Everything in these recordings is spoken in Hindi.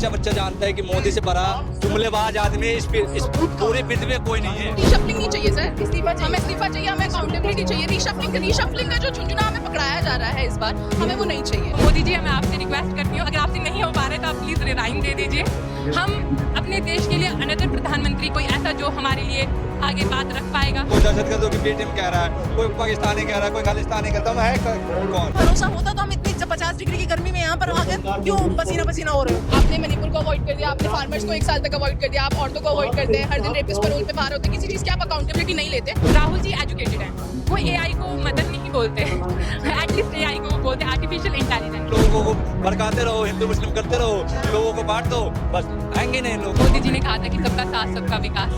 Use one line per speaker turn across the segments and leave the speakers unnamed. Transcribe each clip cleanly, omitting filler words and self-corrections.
बच्चा बच्चा जानता है कि मोदी से बड़ा जुमलेबाज आदमी इस पूरी पृथ्वी में कोई नहीं है।
रीशफलिंग नहीं चाहिए सर, हमें इस्तीफा चाहिए, हमें अकाउंटेबिलिटी चाहिए। रीशफलिंग का जो झुंझुना हमें पकड़ाया जा रहा है इस बार, हमें वो नहीं चाहिए।
मोदी जी, मैं आपसे रिक्वेस्ट करती हूँ, अगर आपसे नहीं हो पा रहे तो आप प्लीज रिजाइन दे दीजिए। हम अपने देश के लिए अनदर प्रधानमंत्री कोई ऐसा जो हमारे लिए आगे बात रख पाएगा।
कोई दहशतगर्दों की पीटीएम कह रहा है, कोई पाकिस्तानी कह रहा है, कोई खालिस्तानी कहता है कौन?
भरोसा होता तो हम इतनी 50 डिग्री की गर्मी में यहाँ पर आगे क्यों पसीना पसीना हो रहे हो? आपने मणिपुर को अवॉइड कर दिया, आपने फार्मर्स को 1 साल तक अवॉइड कर दिया, आप औरतों को अवॉइड करते हैं, हर दिन रेपिस्ट पैरोल पे बाहर होते हैं, किसी चीज की आप अकाउंटेबिलिटी नहीं लेते।
राहुल जी एजुकेटेड है, वो एआई को मदद नहीं बोलते, एटलीस्ट एआई को बोलते आर्टिफिशियल इंटेलिजेंस।
लोगों को भड़काते रहो, हिंदू मुस्लिम करते रहो, लोगों को बांट दो, बस आएंगे नहीं लोग।
मोदी जी ने कहा था कि सबका साथ सबका विकास।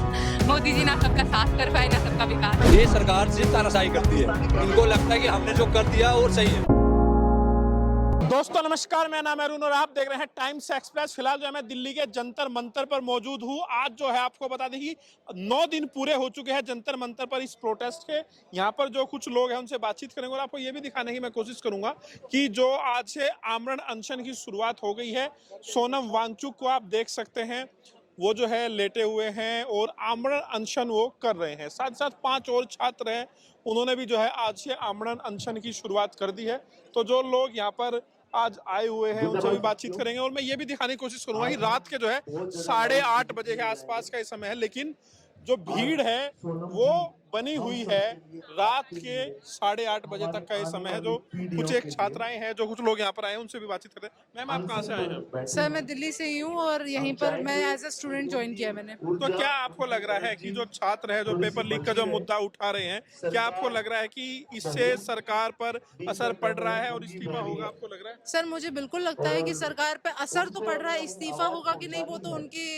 मोदी जी ना सबका साथ कर पाए ना सबका विकास।
ये सरकार सिर्फ तानाशाही करती है, इनको लगता है कि हमने जो कर दिया वो सही है।
दोस्तों नमस्कार, मैं नाम अरुण और आप देख रहे हैं टाइम्स एक्सप्रेस। फिलहाल जो है मैं दिल्ली के जंतर मंतर पर मौजूद हूँ। आज जो है आपको बता दें कि 9 दिन पूरे हो चुके हैं जंतर मंतर पर इस प्रोटेस्ट के। यहाँ पर जो कुछ लोग हैं उनसे बातचीत करेंगे और आपको ये भी दिखाने की मैं कोशिश करूंगा कि जो आज से आमरण अनशन की शुरुआत हो गई है। सोनम वांगचुक को आप देख सकते हैं, वो जो है लेटे हुए हैं और आमरण अनशन वो कर रहे हैं। साथ साथ 5 और छात्र हैं, उन्होंने भी जो है आज से आमरण अनशन की शुरुआत कर दी है। तो जो लोग यहाँ पर आज आए हुए हैं उनसे भी बातचीत करेंगे और मैं ये भी दिखाने की कोशिश करूंगा कि रात के जो है 8:30 बजे के आसपास का ये समय है, लेकिन जो भीड़ है वो बनी हुई है रात के 8:30 बजे तक का ये समय है। जो कुछ एक छात्राएं हैं, जो कुछ लोग यहाँ पर आए हैं, उनसे भी बातचीत करते हैं। मैम, आप कहाँ से आए हैं?
सर मैं दिल्ली से ही हूँ और यहीं पर मैं एज ए स्टूडेंट ज्वाइन किया मैंने।
तो क्या आपको लग रहा है कि जो छात्र है जो पेपर लीक का जो मुद्दा उठा रहे हैं, क्या आपको लग रहा है कि इससे सरकार पर असर पड़ रहा है और इस्तीफा होगा, आपको लग रहा है?
सर मुझे बिल्कुल लगता है कि सरकार पे असर तो पड़ रहा है, इस्तीफा होगा कि नहीं वो तो उनकी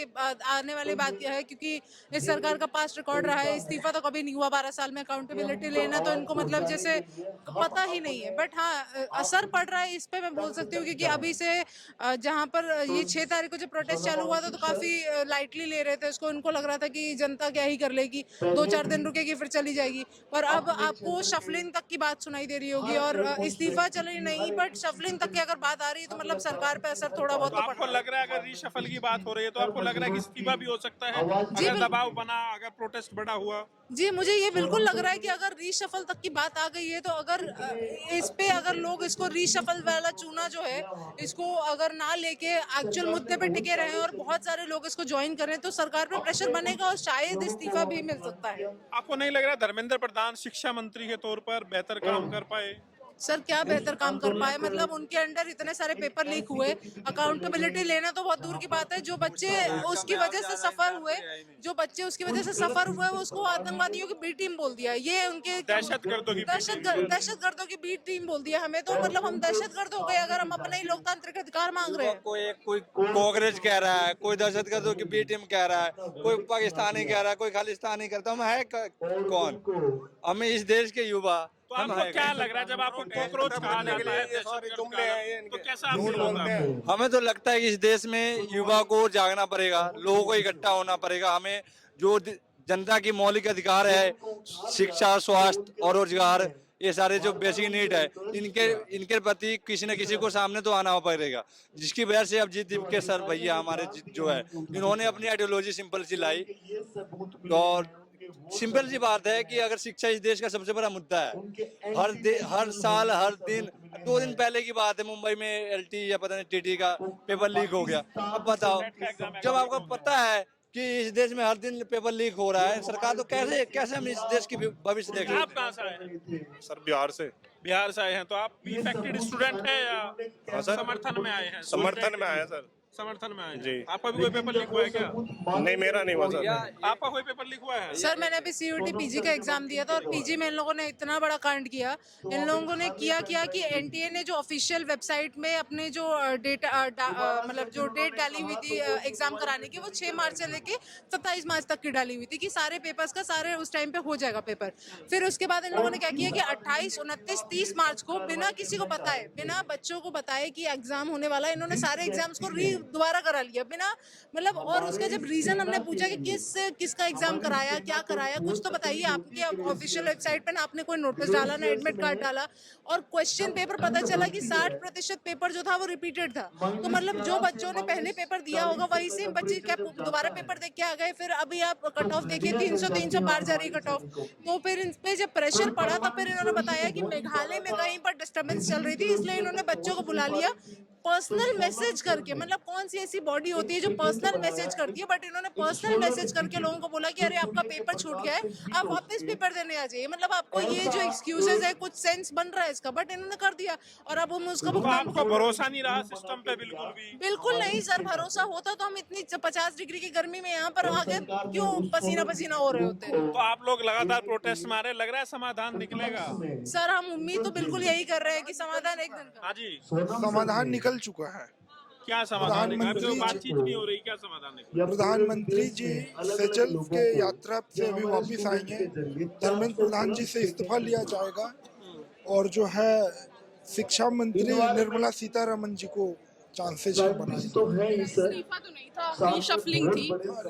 आने वाली बात है, क्योंकि इस सरकार का पास्ट रिकॉर्ड रहा है। इस्तीफा तो कभी नहीं हुआ 12 साल में, अकाउंटेबिलिटी लेना तो इनको मतलब जैसे पता ही नहीं है। बट हाँ, असर पड़ रहा है इस पे मैं बोल सकती हूँ, क्योंकि अभी से जहाँ पर ये 6 तारीख को जो प्रोटेस्ट चालू हुआ था तो काफी लाइटली ले रहे थे इसको। उनको लग रहा था कि जनता क्या ही कर लेगी, 2-4 दिन रुकेगी फिर चली जाएगी। और अब आपको शफलिंग तक की बात सुनाई दे रही होगी और इस्तीफा चले नहीं, बट शफलिंग तक की अगर बात आ रही है तो मतलब सरकार पे असर थोड़ा बहुत
तो आपको लग रहा है अगर रीशफल की बात हो रही है तो आपको लग रहा है कि इस्तीफा भी हो सकता है अगर दबाव बना, अगर प्रोटेस्ट बड़ा हुआ?
जी, मुझे ये बिल्कुल लग रहा है कि अगर रीशफल तक की बात आ गई है तो अगर इस पे अगर लोग इसको रीशफल वाला चूना जो है इसको अगर ना लेके एक्चुअल मुद्दे पे टिके रहे और बहुत सारे लोग इसको ज्वाइन करें तो सरकार पे प्रेशर बनेगा और शायद इस्तीफा भी मिल सकता है।
आपको नहीं लग रहा धर्मेंद्र प्रधान शिक्षा मंत्री के तौर पर बेहतर काम कर पाए?
सर क्या बेहतर काम कर पाए, मतलब उनके अंडर इतने सारे पेपर लीक हुए, अकाउंटेबिलिटी लेना तो बहुत दूर की बात है। जो बच्चे उसकी वजह से सफर हुए, वो उसको आतंकवादियों की बी टीम बोल दिया। ये उनके
दहशतगर्दों
की बी टीम बोल दिया हमें। तो मतलब हम दहशतगर्द हो गए अगर हम अपने ही लोकतांत्रिक अधिकार मांग रहे हैं।
कोई कांग्रेस कह रहा है, कोई दहशतगर्दों की बी टीम कह रहा है, कोई पाकिस्तानी कह रहा है, कोई खालिस्तानी करता है। हम है कौन? हमें इस देश के युवा।
तो आपको क्या लग रहा है जब आपको कॉकरोच कहा जाता है, तो कैसा फील होता है?
हमें तो लगता है कि इस देश में युवा को जागना पड़ेगा, लोगों को इकट्ठा होना पड़ेगा। हमें जो जनता की मौलिक अधिकार है, शिक्षा, स्वास्थ्य और रोजगार, ये सारे जो बेसिक नीड है, इनके प्रति किसी न किसी को सामने तो आना पड़ेगा। जिसकी वजह से अभिजीत दीप के सर भैया हमारे जो है, इन्होंने अपनी आइडियोलॉजी सिंपल सी लाई। और सिंपल सी बात है कि अगर शिक्षा इस देश का सबसे बड़ा मुद्दा है, हर साल हर दिन, 2 दिन पहले की बात है, मुंबई में एलटी या पता नहीं टीटी का पेपर लीक हो गया। अब बताओ, जब आपको पता है कि इस देश में हर दिन पेपर लीक हो रहा है, सरकार तो कैसे हम इस देश की भविष्य देख सकते हैं?
आप कहाँ से आए हैं?
सर बिहार से।
बिहार से आए हैं, तो आप इफेक्टेड स्टूडेंट है या
हाँ सर।
समर्थन में आए हैं?
समर्थन में आया सर।
समर्थन में आए हैं।
जी।
आपका भी कोई पेपर लीक हुआ है क्या?
नहीं, मेरा नहीं हुआ सर।
आपका कोई पेपर लीक हुआ है?
सर मैंने अभी सीयूटी पीजी का एग्जाम दिया था और पीजी में इन लोगों ने इतना बड़ा कांड किया। इन लोगों ने किया कि एनटीए ने जो ऑफिशियल वेबसाइट में अपने जो मतलब जो डेट डाली हुई थी एग्जाम कराने की, वो 6 मार्च से लेके 27 मार्च तक की डाली हुई थी कि सारे पेपर्स का सारे उस टाइम पे हो जाएगा पेपर। फिर उसके बाद इन लोगों ने क्या किया कि 28, 29, 30 मार्च को बिना किसी को बताए, बिना बच्चों को बताए कि एग्जाम होने वाला है, इन्होंने सारे एग्जाम्स को दोबारा करा लिया बिना मतलब। और उसका जब रीजन हमने पूछा कि किसका एग्जाम कराया, क्या कराया, कुछ तो बताइए। आपके ऑफिशियल वेबसाइट पे ना आपने कोई नोटिस डाला ना एडमिट कार्ड डाला। और क्वेश्चन पेपर पता चला कि 60% पेपर जो था वो रिपीटेड था। तो मतलब जो बच्चों ने पहले पेपर दिया होगा वही सेम बच्चे क्या दोबारा पेपर देख के आ गए। फिर अभी आप कट ऑफ देखिए 300 पार जा रही कट ऑफ। तो फिर इन पे जब प्रेशर पड़ा तो फिर इन्होंने बताया कि मेघालय में कहीं पर डिस्टर्बेंस चल रही थी, इसलिए इन्होंने बच्चों को बुला लिया पर्सनल मैसेज करके। मतलब कौन सी ऐसी बॉडी होती है जो पर्सनल मैसेज करती है, बट इन्होंने पर्सनल मैसेज करके लोगों को बोला कि अरे आपका पेपर छूट गया है, आप वापस पेपर देने आ जाइए। मतलब आपको ये जो एक्सक्यूजेज है कुछ सेंस बन रहा है इसका, बट इन्होंने कर दिया और अब हम उसका
तो
भुगतान
आपको भरोसा नहीं रहा सिस्टम पे बिल्कुल भी?
बिल्कुल नहीं सर, भरोसा होता तो हम इतनी 50 डिग्री की गर्मी में यहाँ पर आके क्यों पसीना पसीना हो रहे होते।
तो आप लोग लगातार प्रोटेस्ट में आ रहे हैं, लग रहा है समाधान निकलेगा?
सर हम उम्मीद तो बिल्कुल यही कर रहे हैं कि समाधान एक दिन का।
हाँ जी,
समाधान निकल चुका है।
क्या समाधान निकला?
प्रधानमंत्री
तो बातचीत नहीं हो रही, क्या समाधान निकला?
प्रधानमंत्री जी सेचल के यात्रा से अभी वापस आएंगे। धर्मेंद्र प्रधान जी से इस्तीफा लिया जाएगा और जो है शिक्षा मंत्री निर्मला सीतारमन जी को चांसेस बनाए।
इस्तीफा तो नहीं था, रीशफलिंग थी।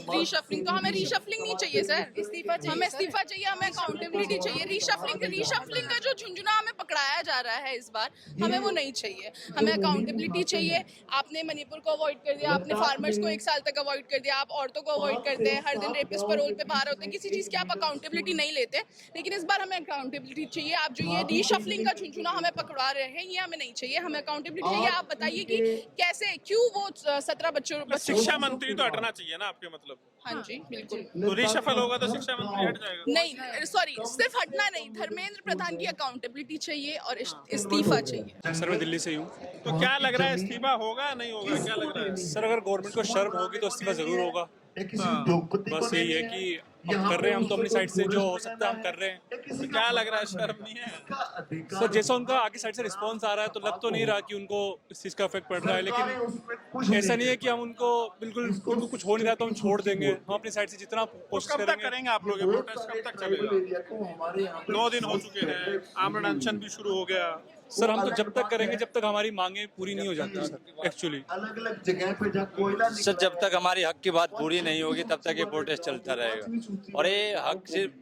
रीशफलिंग तो हमें रीशफलिंग नहीं चाहिए सर,
इस्तीफा चाहिए
हमें
सर।
इस्तीफा चाहिए, हमें अकाउंटेबिलिटी चाहिए। रीशफलिंग का जो झुंझुना हमें पकड़ाया जा रहा है इस बार, हमें वो नहीं चाहिए। हमें अकाउंटेबिलिटी चाहिए। आपने मणिपुर को अवॉइड कर दिया, आपने फार्मर्स को 1 साल तक अवॉइड कर दिया, आप औरतों को अवॉइड करते हैं, हर दिन रेपिस्ट पैरोल पे बाहर होते हैं, किसी चीज़ की आप अकाउंटेबिलिटी नहीं लेते। लेकिन इस बार हमें अकाउंटेबिलिटी चाहिए। आप जो ये रीशफलिंग का झुंझुना हमें पकड़ा रहे हैं ये हमें नहीं चाहिए, हमें अकाउंटेबिलिटी चाहिए। आप बताइए कि कैसे, क्यों वो 17 बच्चों
शिक्षा मंत्री तो हटना चाहिए ना आपके मतलब?
हाँ जी बिल्कुल।
तो रीशफल होगा तो शिक्षा मंत्री हट जाएगा?
नहीं सॉरी, सिर्फ हटना नहीं, धर्मेंद्र प्रधान की अकाउंटेबिलिटी चाहिए और इस्तीफा चाहिए।
सर मैं दिल्ली से ही हूँ।
तो क्या लग रहा है, इस्तीफा होगा नहीं होगा, क्या लग रहा है?
सर अगर गवर्नमेंट को शर्म होगी तो इस्तीफा जरूर होगा। बस यही है कि हम कर रहे हैं, हम तो अपनी साइड से जो हो सकता है हम कर रहे हैं।
तो क्या लग रहा है, शर्म नहीं है?
सर जैसा उनका आगे साइड से रिस्पांस आ रहा है तो लग तो नहीं रहा कि उनको इस चीज़ का इफेक्ट पड़ रहा है, लेकिन ऐसा नहीं है कि हम उनको बिल्कुल उनको कुछ हो नहीं रहा तो हम छोड़ देंगे। हम अपनी साइड से जितना कोशिश
कब तक
करेंगे।
करेंगे आप लोग ये प्रोटेस्ट, कब तक चलेगा? 9 दिन हो चुके हैं, आमरण अनशन भी शुरू हो गया।
सर हम तो जब तक करेंगे जब तक हमारी मांगे पूरी नहीं हो जाती सर एक्चुअली।
अलग अलग जगह पे जहाँ कोयला
सर जब तक हमारी हक की बात पूरी नहीं होगी तब तक ये प्रोटेस्ट चलता रहेगा। और ये हक सिर्फ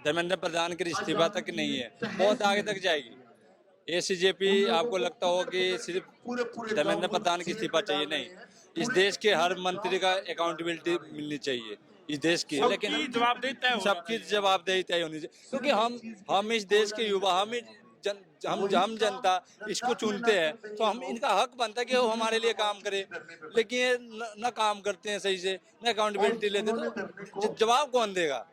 धर्मेंद्र प्रधान के इस्तीफा तक नहीं है, बहुत आगे तक जाएगी। ACJP आपको लगता हो कि सिर्फ धर्मेंद्र प्रधान की इस्तीफा चाहिए, नहीं, इस देश के हर मंत्री का अकाउंटेबिलिटी मिलनी चाहिए इस देश की। लेकिन
जवाबदेही तय होना
सबकी जवाबदेही तय होनी चाहिए, क्योंकि हम इस देश के युवा, हम जनता इसको चुनते हैं तो हम इनका हक बनता है कि वो हमारे लिए काम करे। लेकिन ये न काम करते हैं सही से, न अकाउंटेबिलिटी लेते, तो जवाब कौन देगा?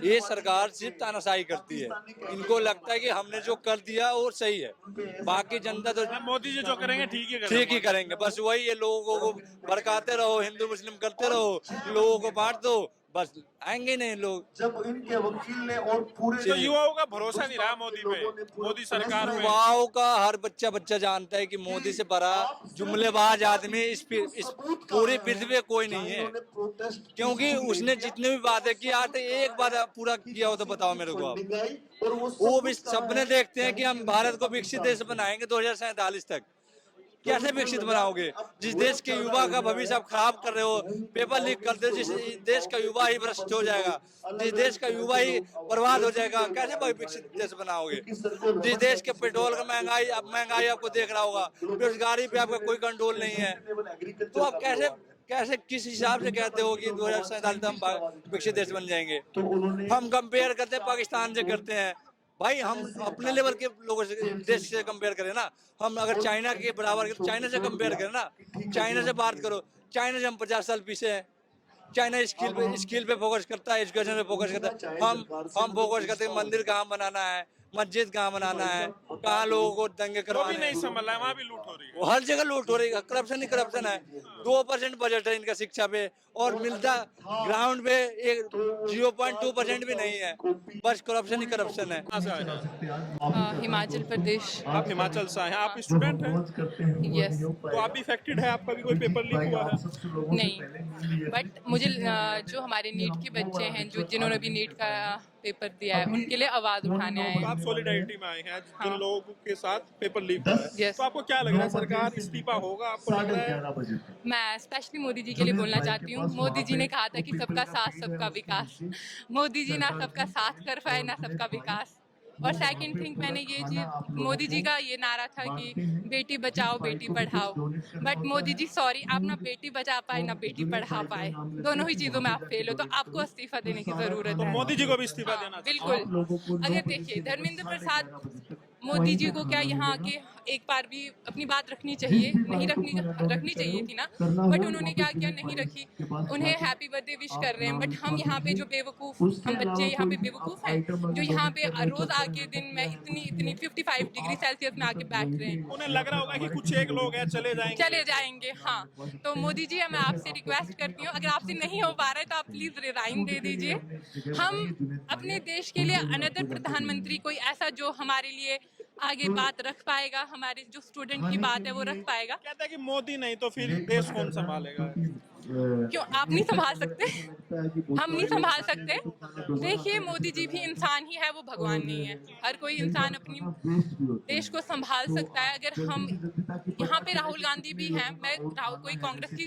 ये सरकार सिर्फ तानाशाही करती है। इनको लगता है कि हमने जो कर दिया वो सही है, बाकी जनता तो
मोदी जी जो करेंगे
ठीक ही करेंगे। बस वही है, लोगों को भड़काते रहो, हिंदू मुस्लिम करते रहो, लोगों को बांट दो, बस आएंगे नहीं लोग।
जब इनके वकील ने और पूरे
तो युवाओं का भरोसा नहीं रहा मोदी पे, मोदी सरकार में।
युवाओं का हर बच्चा जानता है कि मोदी से बड़ा जुमलेबाज आदमी इस पूरी पृथ्वी पे कोई नहीं है, क्योंकि उसने जितने भी वादे किए आज एक बार पूरा किया हो तो बताओ मेरे को आप। वो भी सपने देखते हैं कि हम भारत को विकसित देश बनाएंगे 2047 तक। कैसे विकसित बनाओगे जिस देश के युवा का भविष्य आप खराब कर रहे हो, पेपर लीक करते हो, जिस देश का युवा ही भ्रष्ट हो जाएगा, जिस देश का युवा ही बर्बाद हो जाएगा, कैसे विकसित देश बनाओगे? जिस देश के पेट्रोल का महंगाई आपको देख रहा होगा, बेरोजगारी पे आपका कोई कंट्रोल नहीं है, तो आप कैसे किस हिसाब से कहते हो कि 2047 हम विकसित देश बन जाएंगे? हम कंपेयर करते हैं पाकिस्तान से करते हैं, भाई हम अपने लेवल के लोगों से देश से कंपेयर करें ना। हम अगर चाइना के बराबर के, चाइना से कंपेयर करें ना, चाइना से बात करो, चाइना से हम 50 साल पीछे हैं। चाइना स्किल पे फोकस करता है, एजुकेशन पे फोकस करता है। हम फोकस करते हैं मंदिर कहाँ बनाना है, मस्जिद कहाँ बनाना है, कहाँ लोगों को दंगे करवाने हैं।
नहीं संभल रहा है, वहाँ भी लूट हो रही है।
हर जगह लूट हो रही है, करप्शन ही करप्शन है। 2% बजट है इनका शिक्षा पे और मिलता ग्राउंड पे 0.2% भी नहीं है, बस करप्शन ही करप्शन है।
कहाँ से आए हैं?
हिमाचल प्रदेश।
आप हिमाचल से आए हैं, आप स्टूडेंट हैं?
यस।
तो आप भी अफेक्टेड है, आपका भी कोई पेपर लीक हुआ है?
नहीं, बट मुझे जो हमारे नीट के बच्चे हैं, जिन्होंने भी नीट का पेपर दिया है उनके लिए आवाज उठाने आए
तो
हैं।
आप सॉलिडारिटी में आए हैं जिन
हाँ।
लोगों के साथ पेपर लीक हुआ है।
Yes.
तो आपको क्या लग रहा है, सरकार इस्तीफा होगा? आपको लग रहा है?
मैं स्पेशली मोदी जी के लिए बोलना चाहती हूँ। मोदी जी ने कहा था कि सबका साथ सबका विकास। मोदी जी ना सबका साथ कर पाए ना सबका विकास। और सेकंड थिंग मैंने ये चीज, मोदी जी का ये नारा था कि बेटी बचाओ बेटी पढ़ाओ, बट मोदी जी सॉरी, आप ना बेटी बचा पाए ना बेटी पढ़ा पाए, दोनों ही चीजों में आप फेल हो, तो आपको इस्तीफा देने की जरूरत
तो
है।
मोदी जी को भी इस्तीफा
हाँ,
देना चाहिए।
बिल्कुल। अगर देखिए धर्मेंद्र प्रसाद मोदी जी को क्या यहाँ आके एक बार भी अपनी बात रखनी चाहिए, नहीं रखनी चाहिए थी ना, बट उन्होंने क्या किया, नहीं रखी। उन्हें हैप्पी बर्थडे विश कर रहे हैं, बट हम यहाँ पे जो बेवकूफ, हम बच्चे यहाँ पे बेवकूफ हैं जो यहाँ पे रोज आके दिन में इतनी 55 डिग्री सेल्सियस में आके बैठ रहे हैं।
उन्हें लग रहा होगा कि कुछ एक लोग हैं चले जाएंगे।
हाँ। तो मोदी जी मैं आपसे रिक्वेस्ट करती हूँ, अगर आपसे नहीं हो पा रहा है तो आप प्लीज रिजाइन दे दीजिए। हम अपने देश के लिए अनदर प्रधानमंत्री कोई ऐसा जो हमारे लिए आगे बात रख पाएगा, हमारे जो स्टूडेंट की बात है वो रख पाएगा।
कहता है कि मोदी नहीं तो फिर देश कौन संभालेगा?
क्यों आप नहीं संभाल सकते? हम नहीं संभाल सकते? देखिए मोदी जी भी इंसान ही है, वो भगवान नहीं है। हर कोई इंसान अपनी देश को संभाल सकता है। अगर हम यहाँ पे राहुल गांधी भी हैं, मैं कोई कांग्रेस की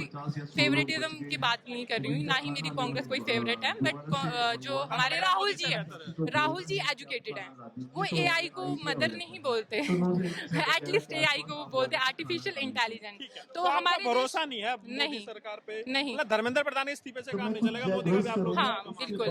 फेवरेटिज्म की बात नहीं कर रही हूँ, ना ही मेरी कांग्रेस कोई फेवरेट है, बट जो हमारे राहुल जी है, राहुल जी एजुकेटेड हैं, वो एआई को मदर नहीं बोलते, एटलीस्ट एआई को वो बोलते आर्टिफिशियल इंटेलिजेंस। तो हमारे
भरोसा नहीं है मोदी
नहीं,
सरकार पे?
नहीं।
मतलब धर्मेंद्र प्रधान के इस्तीफे से काम नहीं चलेगा, मोदी का भी आप लोग
हाँ बिल्कुल।